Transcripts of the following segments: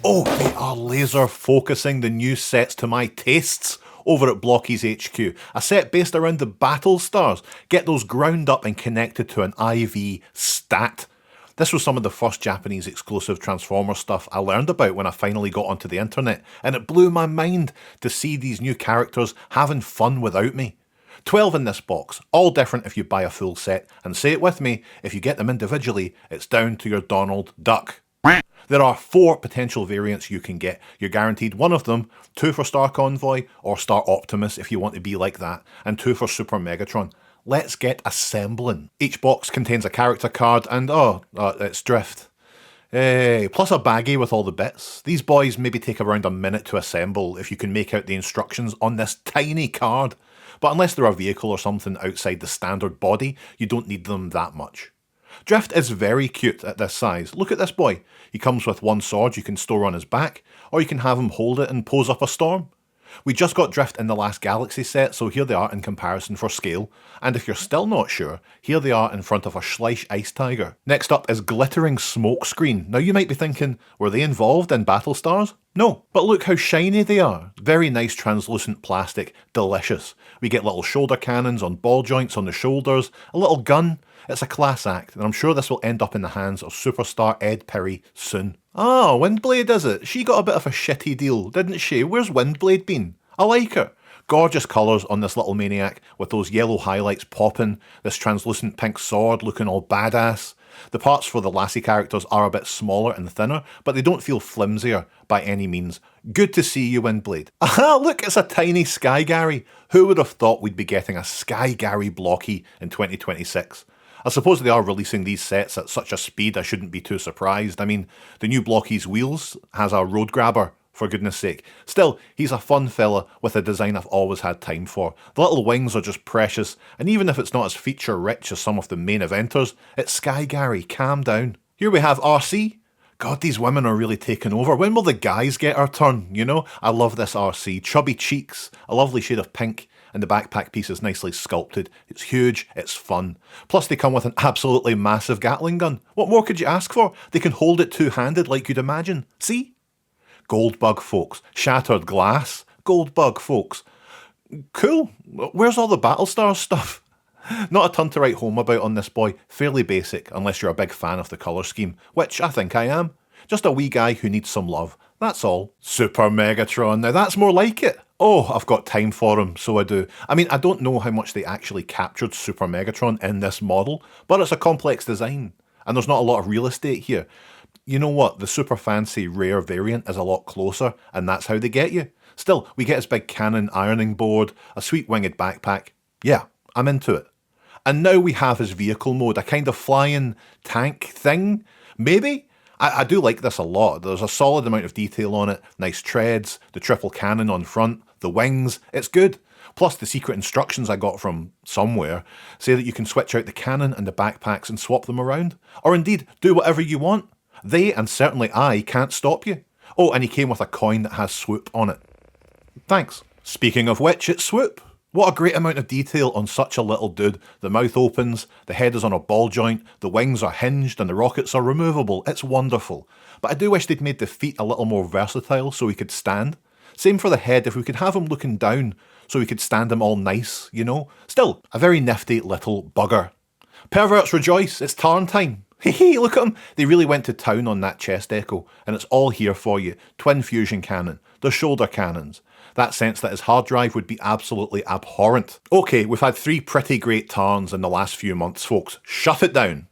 Oh, they are laser focusing the new sets to my tastes over at Blokees HQ. A set based around the battle stars. Get those ground up and connected to an IV stat. This was some of the first Japanese exclusive Transformers stuff I learned about when I finally got onto the internet, and it blew my mind to see these new characters having fun without me. 12 in this box, all different if you buy a full set, and say it with me, if you get them individually, it's down to your Donald Duck. There are 4 potential variants you can get. You're guaranteed one of them, 2 for Star Convoy, or Star Optimus if you want to be like that, and 2 for Super Megatron. Let's get assembling. Each box contains a character card and, it's Drift. Plus a baggie with all the bits. These boys maybe take around a minute to assemble if you can make out the instructions on this tiny card. But unless they're a vehicle or something outside the standard body, you don't need them that much. Drift is very cute at this size. Look at this boy. He comes with one sword you can store on his back, or you can have him hold it and pose up a storm. We just got Drift in the last Galaxy set, so here they are in comparison for scale. And if you're still not sure, here they are in front of a Schleich Ice Tiger. Next up is Glittering Smokescreen. Now you might be thinking, were they involved in Battlestars? No, but look how shiny they are. Very nice translucent plastic, delicious. We get little shoulder cannons on ball joints on the shoulders, a little gun. It's a class act, and I'm sure this will end up in the hands of superstar Ed Perry soon. Ah, Windblade is it? She got a bit of a shitty deal, didn't she? Where's Windblade been? I like her. Gorgeous colours on this little maniac, with those yellow highlights popping, this translucent pink sword looking all badass. The parts for the Lassie characters are a bit smaller and thinner, but they don't feel flimsier by any means. Good to see you, Windblade. Aha, look, it's a tiny Sky Gary. Who would have thought we'd be getting a Sky Gary Blockey in 2026? I suppose they are releasing these sets at such a speed I shouldn't be too surprised. I mean, the new Blockeys Wheels has a road grabber, for goodness sake. Still, he's a fun fella with a design I've always had time for. The little wings are just precious, and even if it's not as feature-rich as some of the main eventers, it's Sky Gary, calm down. Here we have RC. God, these women are really taking over. When will the guys get our turn, you know? I love this RC. Chubby cheeks, a lovely shade of pink, and the backpack piece is nicely sculpted. It's huge, it's fun. Plus they come with an absolutely massive Gatling gun. What more could you ask for? They can hold it two-handed like you'd imagine. See? Goldbug, folks. Shattered glass. Goldbug, folks. Cool. Where's all the Battlestars stuff? Not a ton to write home about on this boy. Fairly basic, unless you're a big fan of the colour scheme, which I think I am. Just a wee guy who needs some love. That's all. Super Megatron. Now that's more like it. Oh, I've got time for him, so I do. I mean, I don't know how much they actually captured Super Megatron in this model, but it's a complex design, and there's not a lot of real estate here. You know what? The super fancy rare variant is a lot closer, and that's how they get you. Still, we get his big cannon ironing board, a sweet winged backpack. Yeah, I'm into it. And now we have his vehicle mode, a kind of flying tank thing, maybe? I do like this a lot. There's a solid amount of detail on it, nice treads, the triple cannon on front, the wings, it's good. Plus the secret instructions I got from somewhere say that you can switch out the cannon and the backpacks and swap them around. Or indeed, do whatever you want. They, and certainly I, can't stop you. Oh, and he came with a coin that has Swoop on it. Thanks. Speaking of which, it's Swoop. What a great amount of detail on such a little dude. The mouth opens, the head is on a ball joint, the wings are hinged and the rockets are removable. It's wonderful. But I do wish they'd made the feet a little more versatile so he could stand. Same for the head, if we could have him looking down so we could stand him all nice, you know? Still, a very nifty little bugger. Perverts rejoice, it's Tarn time. Hey, look at them. They really went to town on that chest echo, and it's all here for you. Twin fusion cannon, the shoulder cannons. That sense that his hard drive would be absolutely abhorrent. Okay, we've had 3 pretty great Tarns in the last few months, folks. Shut it down.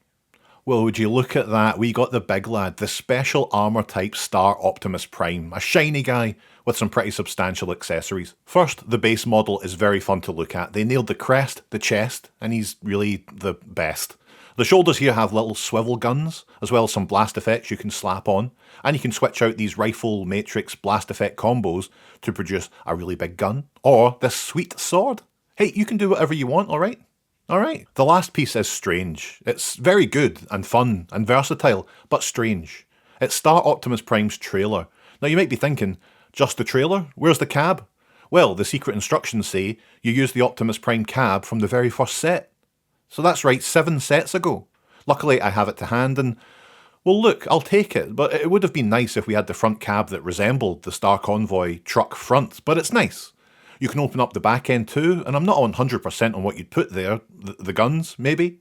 Well, would you look at that? We got the big lad, the special armour type Star Optimus Prime. A shiny guy with some pretty substantial accessories. First, the base model is very fun to look at. They nailed the crest, the chest, and he's really the best. The shoulders here have little swivel guns, as well as some blast effects you can slap on, and you can switch out these rifle matrix blast effect combos to produce a really big gun, or this sweet sword. Hey, you can do whatever you want, alright? Alright. The last piece is strange. It's very good and fun and versatile, but strange. It's Star Optimus Prime's trailer. Now you might be thinking, just the trailer? Where's the cab? Well, the secret instructions say you use the Optimus Prime cab from the very first set. So that's right, 7 sets ago. Luckily I have it to hand and, Well look, I'll take it, but it would have been nice if we had the front cab that resembled the Star Convoy truck front, but it's nice. You can open up the back end too, and I'm not 100% on what you'd put there, the guns, maybe?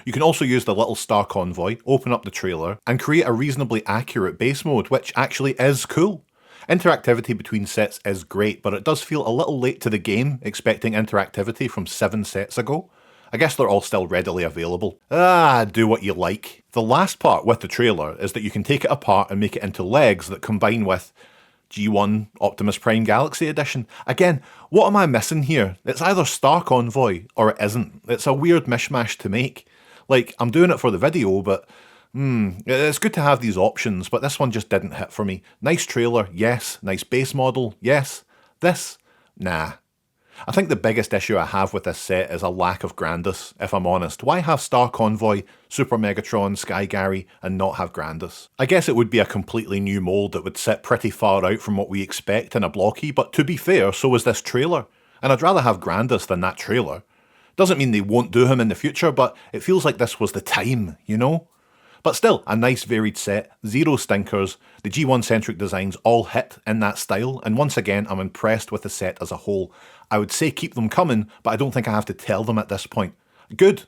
You can also use the little Star Convoy, open up the trailer, and create a reasonably accurate base mode, which actually is cool. Interactivity between sets is great, but it does feel a little late to the game, expecting interactivity from 7 sets ago. I guess they're all still readily available. Do what you like. The last part with the trailer is that you can take it apart and make it into legs that combine with G1 Optimus Prime Galaxy Edition. Again, what am I missing here? It's either Star Convoy or it isn't. It's a weird mishmash to make. Like, I'm doing it for the video, but it's good to have these options, but this one just didn't hit for me. Nice trailer, yes. Nice base model, yes. This, nah. I think the biggest issue I have with this set is a lack of Grandus, if I'm honest. Why have Star Convoy, Super Megatron, Sky Gary, and not have Grandus? I guess it would be a completely new mold that would sit pretty far out from what we expect in a Blockee, but to be fair, so is this trailer. And I'd rather have Grandus than that trailer. Doesn't mean they won't do him in the future, but it feels like this was the time, you know? But still, a nice varied set, zero stinkers, the G1-centric designs all hit in that style, and once again I'm impressed with the set as a whole. I would say keep them coming, but I don't think I have to tell them at this point. Good,